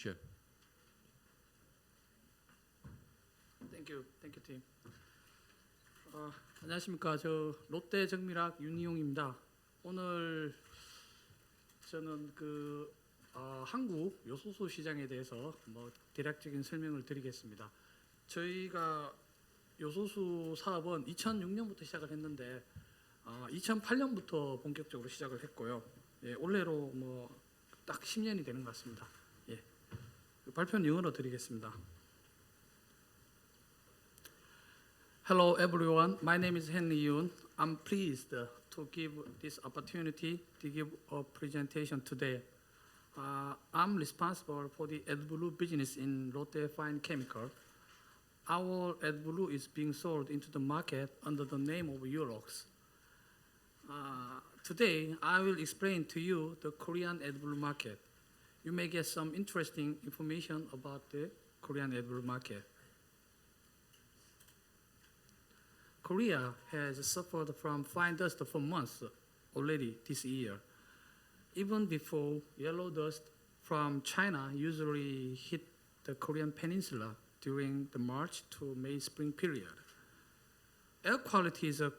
Sure. Thank you, team. 안녕하십니까. 저 롯데 정밀학 윤희용입니다. 오늘 저는 한국 요소수 시장에 대해서 대략적인 설명을 드리겠습니다. 저희가 요소수 사업은 2006년부터 시작을 했는데 2008년부터 본격적으로 시작을 했고요. 예, 올해로 딱 10년이 되는 것 같습니다. 예, 발표는 영어로 드리겠습니다. Hello everyone, my name is Yoon. I'm pleased to give this opportunity to give a presentation today. I'm responsible for the AdBlue business in Lotte Fine Chemical. Our AdBlue is being sold into the market under the name of Eurox. Today, I will explain to you the Korean AdBlue market. You may get some interesting information about the Korean AdBlue market. Korea has suffered from fine dust for months already this year. Even before, yellow dust from China usually hit the Korean peninsula during the March to May spring period. Air quality is a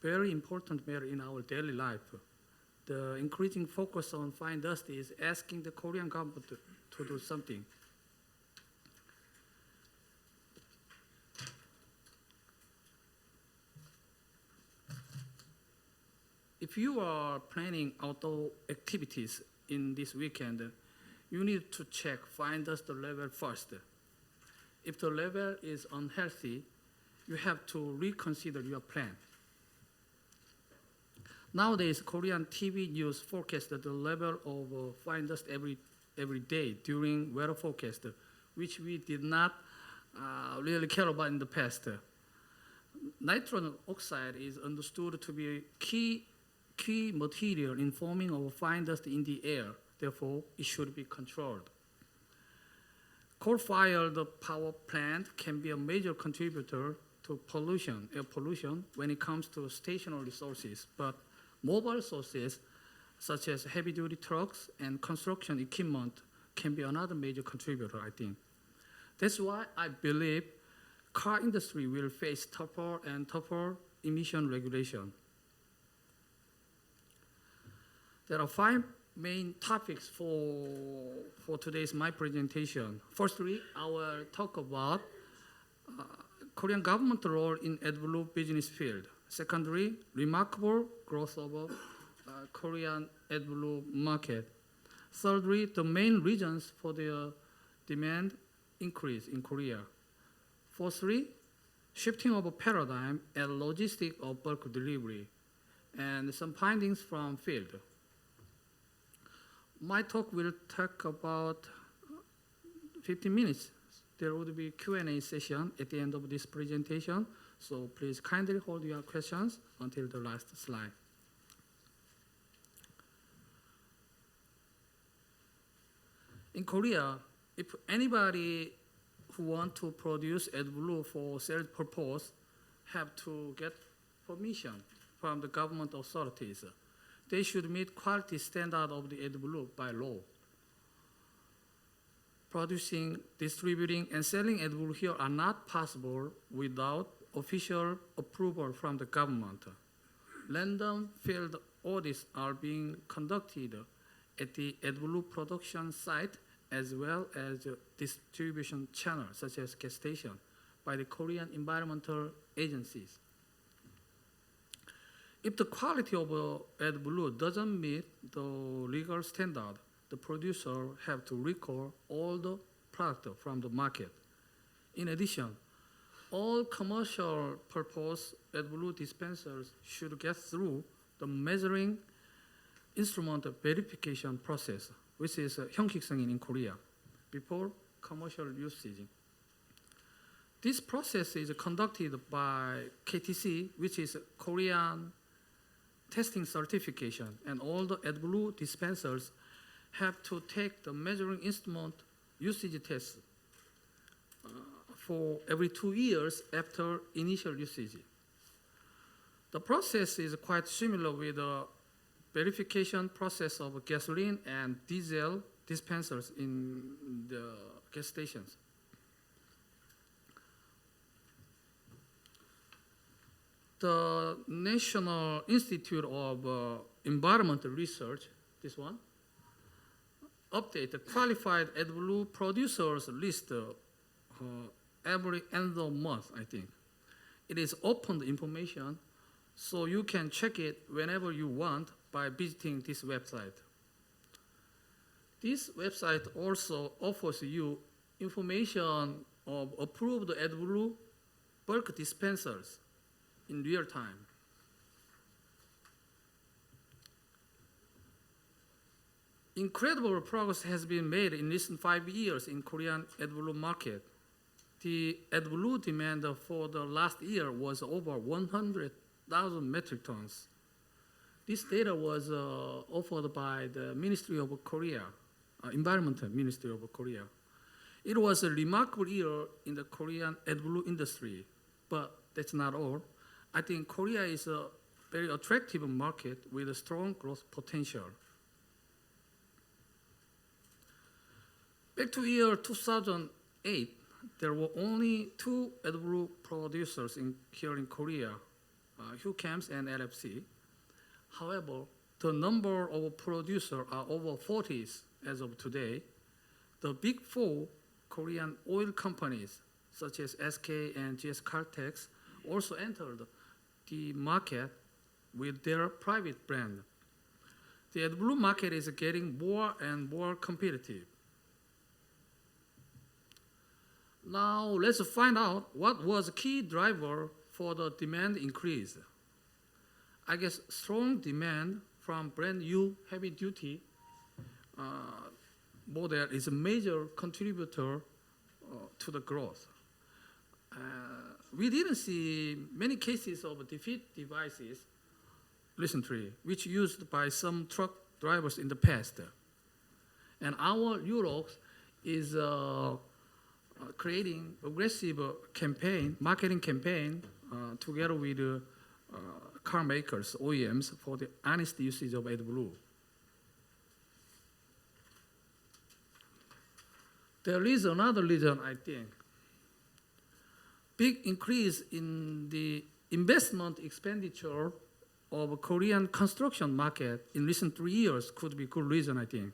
very important matter in our daily life. The increasing focus on fine dust is asking the Korean government to do something. If you are planning outdoor activities in this weekend, you need to check fine dust level first. If the level is unhealthy, you have to reconsider your plan. Nowadays, Korean TV news forecast the level of fine dust every day during weather forecast, which we did not really care about in the past. Nitrogen oxide is understood to be a key material in forming of fine dust in the air. Therefore, it should be controlled. Coal-fired power plant can be a major contributor to air pollution, when it comes to stationary sources, but mobile sources such as heavy-duty trucks and construction equipment can be another major contributor, I think. That's why I believe car industry will face tougher and tougher emission regulation. There are 5 main topics for today's my presentation. Firstly, I will talk about Korean government role in AdBlue business field. Secondly, remarkable growth of Korean AdBlue market. Thirdly, the main reasons for the demand increase in Korea. Fourthly, shifting of a paradigm and logistics of bulk delivery, and some findings from field. My talk will take about 15 minutes. There will be Q&A session at the end of this presentation, so please kindly hold your questions until the last slide. In Korea, if anybody who want to produce AdBlue for sales purpose have to get permission from the government authorities. They should meet quality standard of the AdBlue by law. Producing, distributing, and selling AdBlue here are not possible without official approval from the government. Random field audits are being conducted at the AdBlue production site as well as distribution channels such as gas station by the Korean environmental agencies. If the quality of AdBlue doesn't meet the legal standard, the producer have to recall all the product from the market. In addition, all commercial purpose AdBlue dispensers should get through the measuring instrument verification process, which is 형식승인 in Korea, before commercial usage. This process is conducted by KTC, which is Korean testing certification, and all the AdBlue dispensers have to take the measuring instrument usage test for every 2 years after initial usage. The process is quite similar with the verification process of gasoline and diesel dispensers in the gas stations. The National Institute of Environmental Research, this one, update the qualified AdBlue producers list every end of month, I think. It is open information, so you can check it whenever you want by visiting this website. This website also offers you information of approved AdBlue bulk dispensers in real time. Incredible progress has been made in recent 5 years in Korean AdBlue market. The AdBlue demand for the last year was over 100,000 metric tons. This data was offered by the Ministry of Korea, Environmental Ministry of Korea. It was a remarkable year in the Korean AdBlue industry, but that's not all. I think Korea is a very attractive market with a strong growth potential. Back to year 2008, there were only 2 AdBlue producers here in Korea, Huchems and LFC. However, the number of producers are over 40 as of today. The big 4 Korean oil companies, such as SK and GS Caltex, also entered the market with their private brand. The AdBlue market is getting more and more competitive. Now let's find out what was a key driver for the demand increase. I guess strong demand from brand new heavy-duty model is a major contributor to the growth. We didn't see many cases of defeat devices recently, which used by some truck drivers in the past. And our Europe is creating aggressive marketing campaign together with car makers, OEMs, for the honest usage of AdBlue. There is another reason, I think. Big increase in the investment expenditure of Korean construction market in recent 3 years could be a good reason, I think.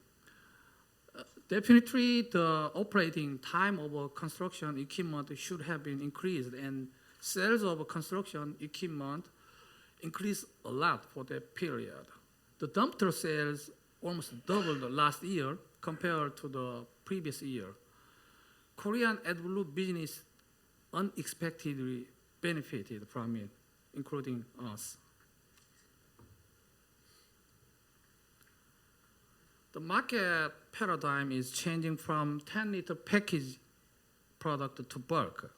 Definitely, the operating time of construction equipment should have been increased, and sales of construction equipment increased a lot for that period. The dumpster sales almost doubled last year compared to the previous year. Korean AdBlue business unexpectedly benefited from it, including us. The market paradigm is changing from 10-liter package product to bulk.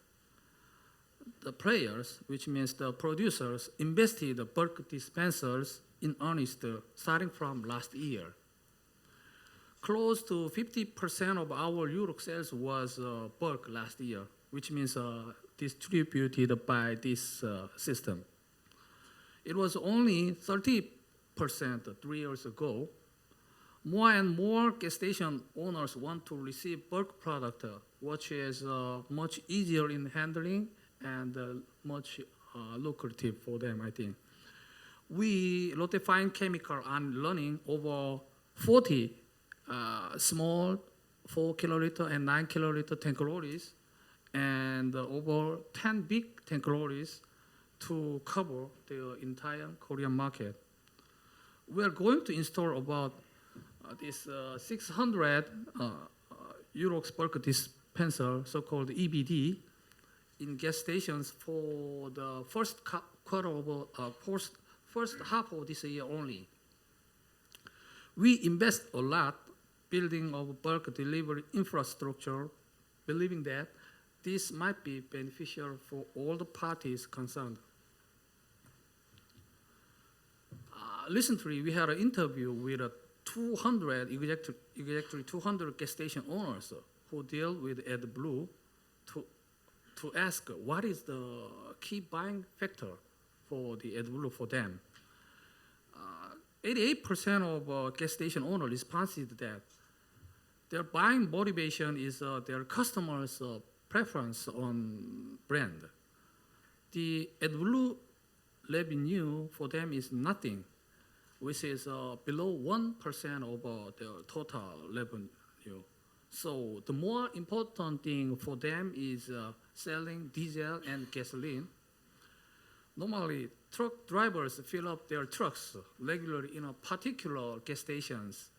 The players, which means the producers, invested bulk dispensers in earnest starting from last year. Close to 50% of our Europe sales was bulk last year, which means distributed by this system. It was only 30% 3 years ago. More and more gas station owners want to receive bulk product, which is much easier in handling and much lucrative for them, I think. We, Lotte Fine Chemical, are running over 40 small 4 kiloliter and 9 kiloliter tank lorries and over 10 big tank lorries to cover the entire Korean market. We are going to install about this 600 Eurox bulk dispenser, so-called EBD, in gas stations for the first half of this year only. We invest a lot building of bulk delivery infrastructure, believing that this might be beneficial for all the parties concerned. Recently, we had an interview with 200, exactly 200 gas station owners who deal with AdBlue to ask what is the key buying factor for the AdBlue for them. 88% of gas station owners responded that Their buying motivation is their customers' preference on brand. The AdBlue revenue for them is nothing, which is below 1% of their total revenue. So the more important thing for them is selling diesel and gasoline. Normally, truck drivers fill up their trucks regularly in a particular gas stations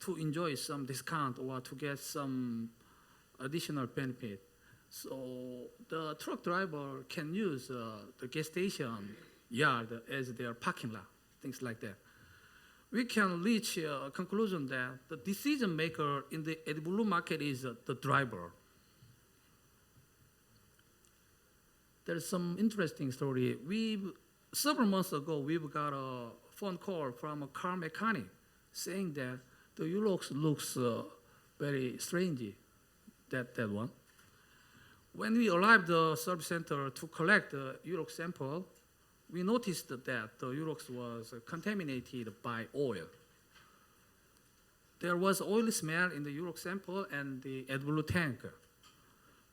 to enjoy some discount or to get some additional benefit. So the truck driver can use the gas station yard as their parking lot, things like that. We can reach a conclusion that the decision maker in the AdBlue market is the driver. There's some interesting story. Several months ago, we've got a phone call from a car mechanic saying that the Urox looks very strange, that one. When we arrived at the service center to collect the Urox sample, we noticed that the Urox was contaminated by oil. There was oil smell in the Urox sample and the AdBlue tank,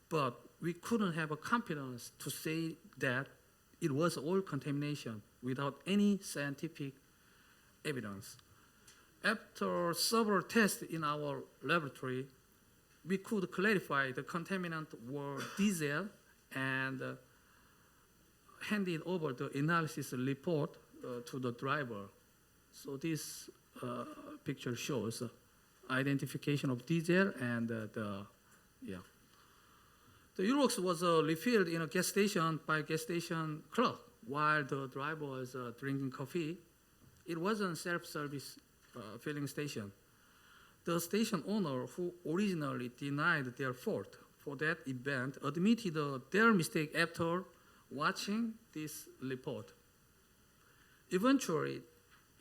but we couldn't have a confidence to say that it was oil contamination without any scientific evidence. After several tests in our laboratory, we could clarify the contaminant were diesel and handed over the analysis report to the driver. So this picture shows identification of diesel and the Urox was refilled in a gas station by gas station clerk while the driver was drinking coffee. It wasn't self-service filling station. The station owner who originally denied their fault for that event admitted their mistake after watching this report. Eventually,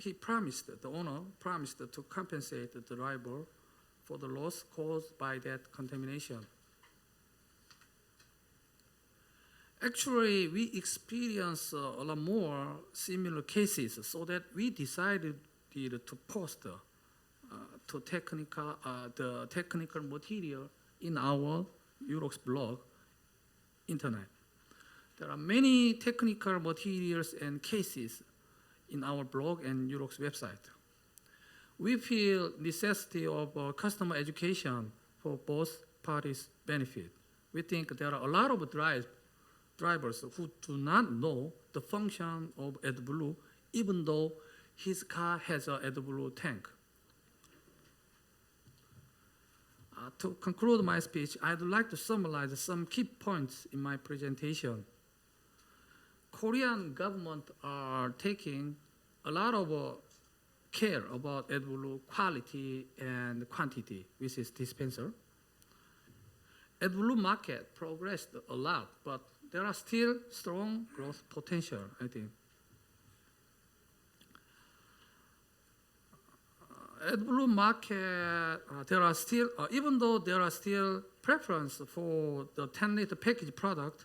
the owner promised to compensate the driver for the loss caused by that contamination. Actually, we experienced a lot more similar cases, so that we decided to post the technical material in our Urox blog, internet. There are many technical materials and cases in our blog and Urox website. We feel necessity of customer education for both parties' benefit. We think there are a lot of drivers who do not know the function of AdBlue, even though his car has an AdBlue tank. To conclude my speech, I'd like to summarize some key points in my presentation. Korean government are taking a lot of care about AdBlue quality and quantity, which is dispenser. AdBlue market progressed a lot, but there are still strong growth potential, I think. AdBlue market, even though there are still preference for the 10-liter package product,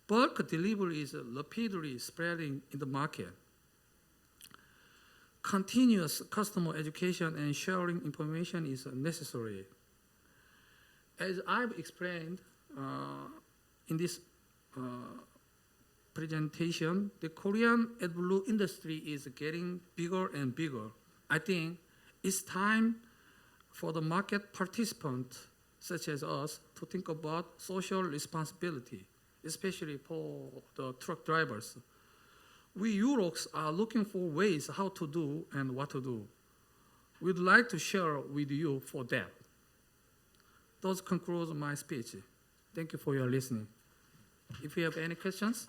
bulk delivery is rapidly spreading in the market. Continuous customer education and sharing information is necessary. As I've explained in this presentation, the Korean AdBlue industry is getting bigger and bigger. I think it's time for the market participants, such as us, to think about social responsibility, especially for the truck drivers. We Urox are looking for ways how to do and what to do. We'd like to share with you for that. Those conclude my speech. Thank you for your listening. If you have any questions.